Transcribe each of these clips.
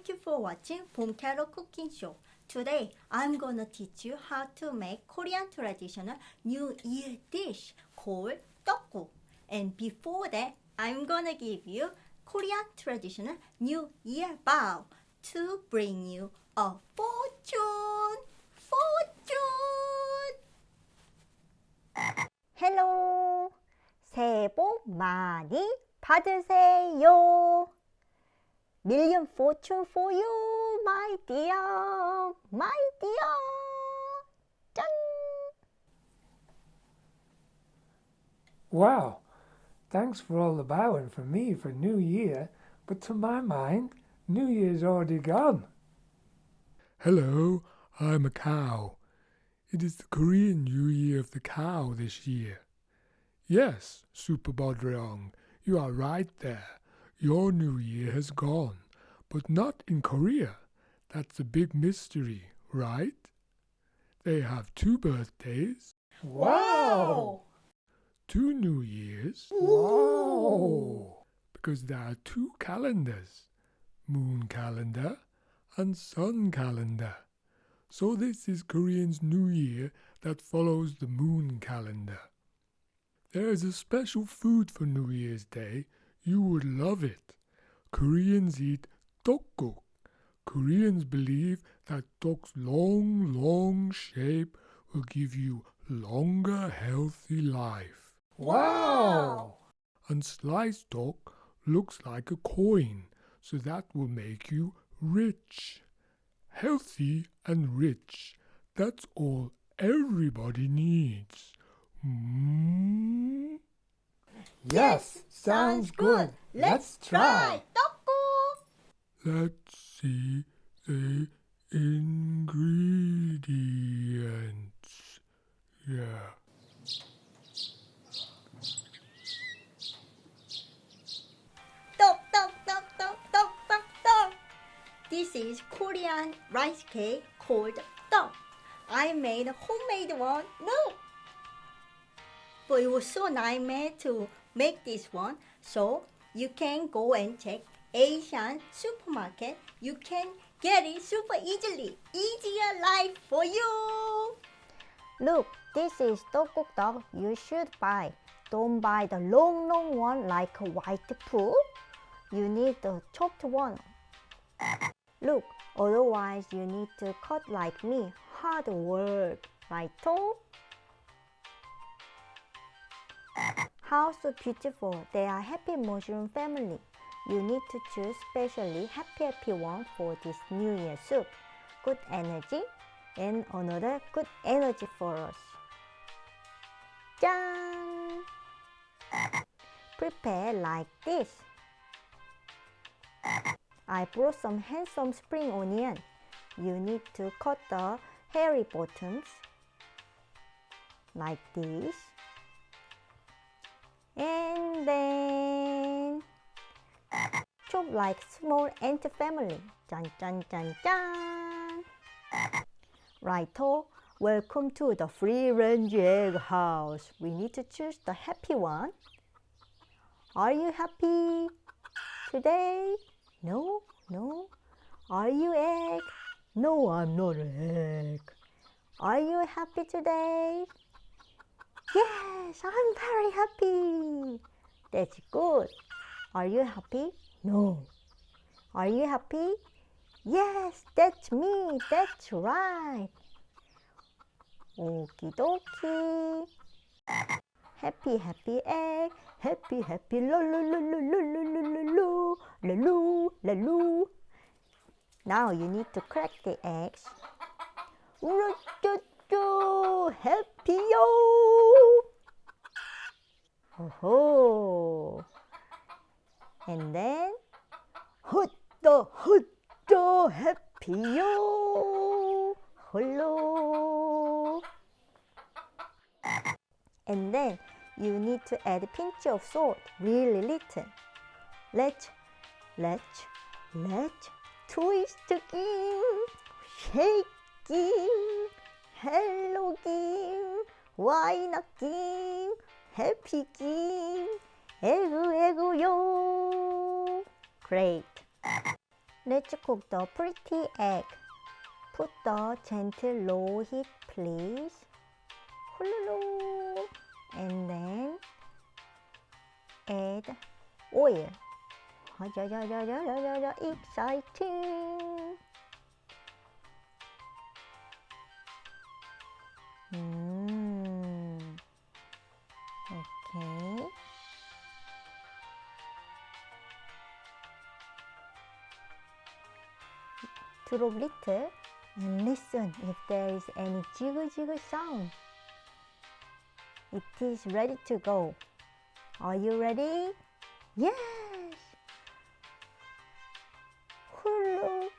Thank you for watching Bom Carrot cooking show. Today, I'm gonna teach you how to make Korean traditional New Year dish called 떡국. And before that, I'm gonna give you Korean traditional New Year vow to bring you a fortune. 헬로! 새해 복 많이 받으세요. Million fortune for you, my dear, my dear. 짠! Wow, thanks for all the bowing for me for New Year, but to my mind, New Year's already gone. Hello, I'm a cow. It is the Korean New Year of the cow this year. Yes, Super Bodryong, you are right there. Your New Year has gone, but not in Korea. That's a big mystery, right? They have 2 birthdays, Wow! 2 New Years, Wow! because there are 2 calendars, moon calendar and sun calendar. So this is Korean's New Year that follows the moon calendar. There is a special food for New Year's Day. You would love it. Koreans eat 떡국. Koreans believe that 떡's long shape will give you longer, healthy life. Wow! And sliced 떡 looks like a coin, so that will make you rich. Healthy and rich. That's all everybody needs. Yes, sounds good. Let's try. 떡국. Let's see the ingredients. Yeah. 떡. This is Korean rice cake called 떡. I made a homemade one. No. But it was so nightmare to make this one. So you can go and check Asian supermarket. You can get it super easily. Easier life for you. Look, this is 떡국떡 you should buy. Don't buy the long one like a white poo. You need the chopped one. Look, otherwise you need to cut like me. Hard work, right? How so beautiful. They are happy mushroom family. You need to choose specially happy one for this New Year soup. Good energy and another good energy for us. 짠! Prepare like this. I brought some handsome spring onion. You need to cut the hairy buttons like this. And then chop like small ant family. 짠. Righto, welcome to the free range egg house. We need to choose the happy one. Are you happy today? No. Are you egg? No, I'm not an egg. Are you happy today? Yes, I'm very happy. That's good. Are you happy? No. Are you happy? Yes, that's me. That's right. Okie dokie. Happy egg. Happy loo. Now you need to crack the eggs. Happy yo. Oh. And then hutto happy yo. Hello. And then you need to add a pinch of salt, really little. Let's twist again, shaking, hello game, why not game, happy game, 에구 yo. Great. Let's cook the pretty egg. Put the gentle low heat, please. Hululu. And then add oil. Exciting. Okay. Drop little and listen if there is any jiggle jiggle sound. It is ready to go. Are you ready? Yes! Hulu,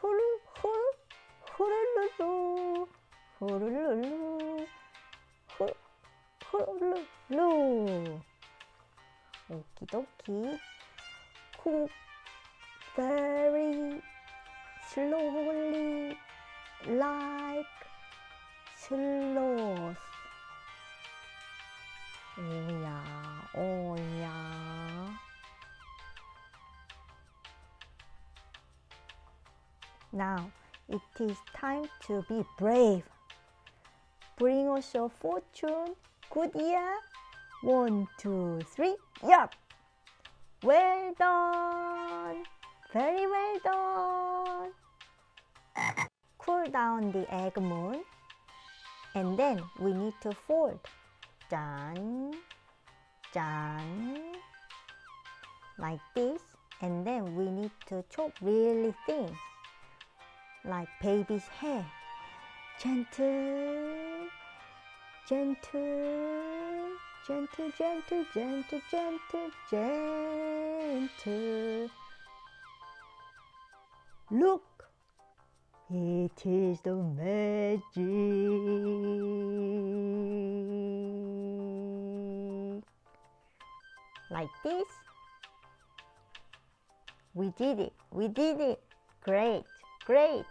hulu, hulu, hululu, hululu, hululu. Okie dokie. Cook very slowly like sloth. Oh yeah, oh yeah. Now it is time to be brave. Bring us your fortune. Good year. 1, 2, 3. Yup. Well done. Very well done. Cool down the egg moon. And then we need to fold. Done. Done. Like this. And then we need to chop really thin. Like baby's hair. Gentle. Gentle. Gentle, gentle, gentle, gentle, gentle. Look, it is the magic. Like this. We did it, we did it. Great, great.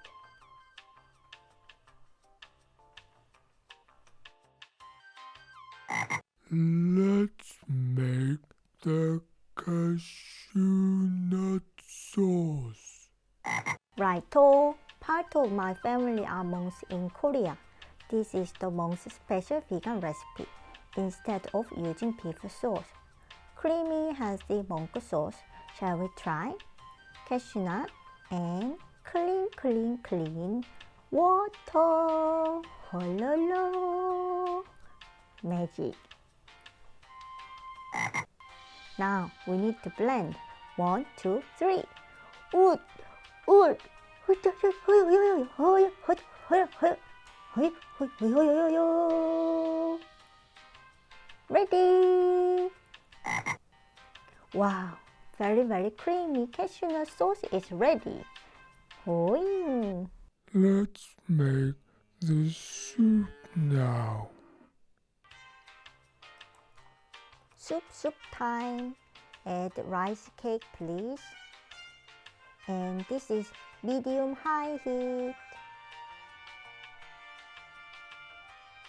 Let's make the cashew nut sauce. Righto, part of my family are monks in Korea. This is the monk's special vegan recipe instead of using beef sauce. Creamy, healthy monk sauce. Shall we try? Cashew nut and clean water. Hololo. Magic. Now we need to blend. 1, 2, 3. Wood. Ready. Wow, very creamy cashew nut sauce is ready. Let's make the soup now. Soup time. Add rice cake, please. And this is medium high heat.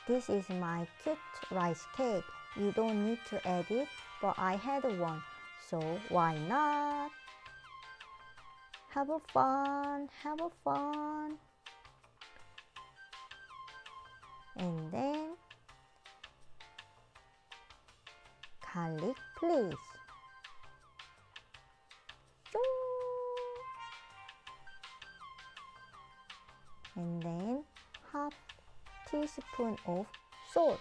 This is my cute rice cake. You don't need to add it, but I had one, so why not? Have a fun. And then garlic, please. And then half teaspoon of salt.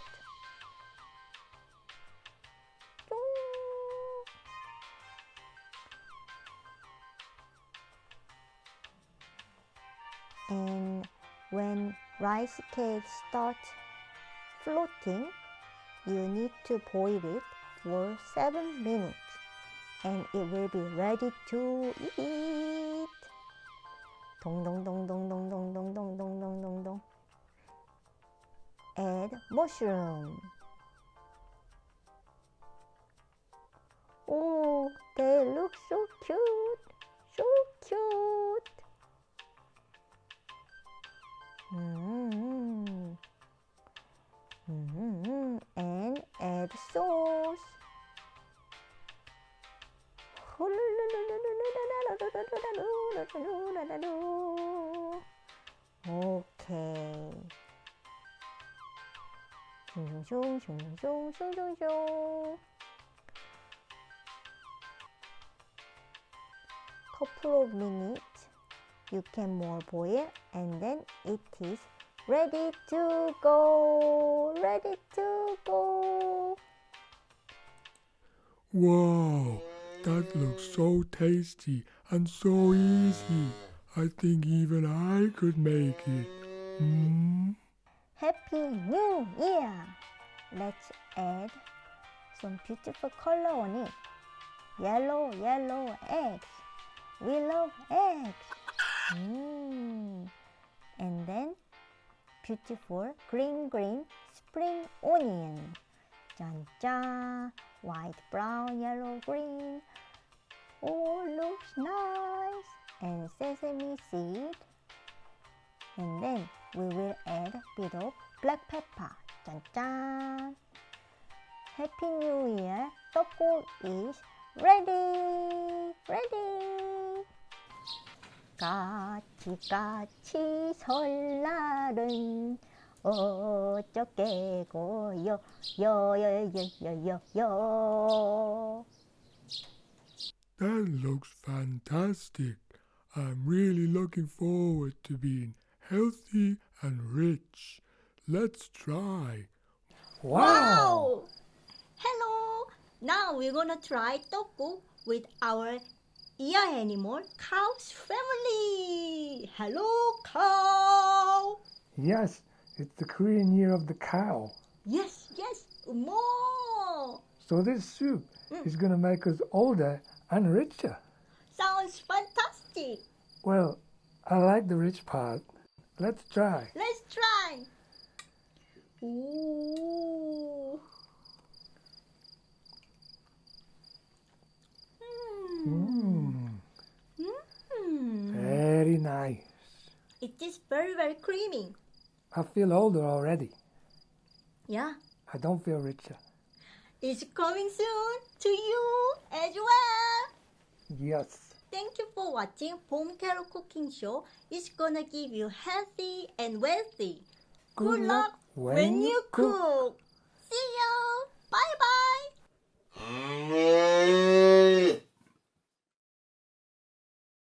And when rice cake starts floating, you need to boil it for 7 minutes and it will be ready to eat. Dong dong dong dong dong dong dong dong dong dong dong dong. Add mushroom. Oh, they look so cute. So cute. And add sauce. 오케이. 슝슝슝슝슝슝슝. Couple of minutes, you can more boil, and then it is ready to go. Ready to go. Wow, that looks so tasty and so easy. I think even I could make it. Happy New Year! Let's add some beautiful color on it. Yellow, yellow eggs. We love eggs. And then beautiful green, green spring onion. Jan, jan. White, brown, yellow, green. Oh, looks nice. And sesame seed. And then we will add a bit of black pepper. Jan, jan. Happy New Year. 떡국 is ready. Ready. 같이 설날은 어쩌게고요 요요요요요요. That looks fantastic. I'm really looking forward to being healthy and rich. Let's try. Wow! Hello! Now we're gonna try 떡국 with our ear animal, cow's family. Hello, cow! Yes, it's the Korean year of the cow. Yes, yes, more! So this soup is going to make us older and richer. Sounds fantastic! Well, I like the rich part. Let's try. Let's try! Ooh! Very nice. It is very, very creamy. I feel older already. Yeah, I don't feel richer. it's coming soon to you as well. Yes. Thank you for watching Bom Carrot cooking show. It's gonna give you healthy and wealthy. Good luck when you cook. See you. Bye bye.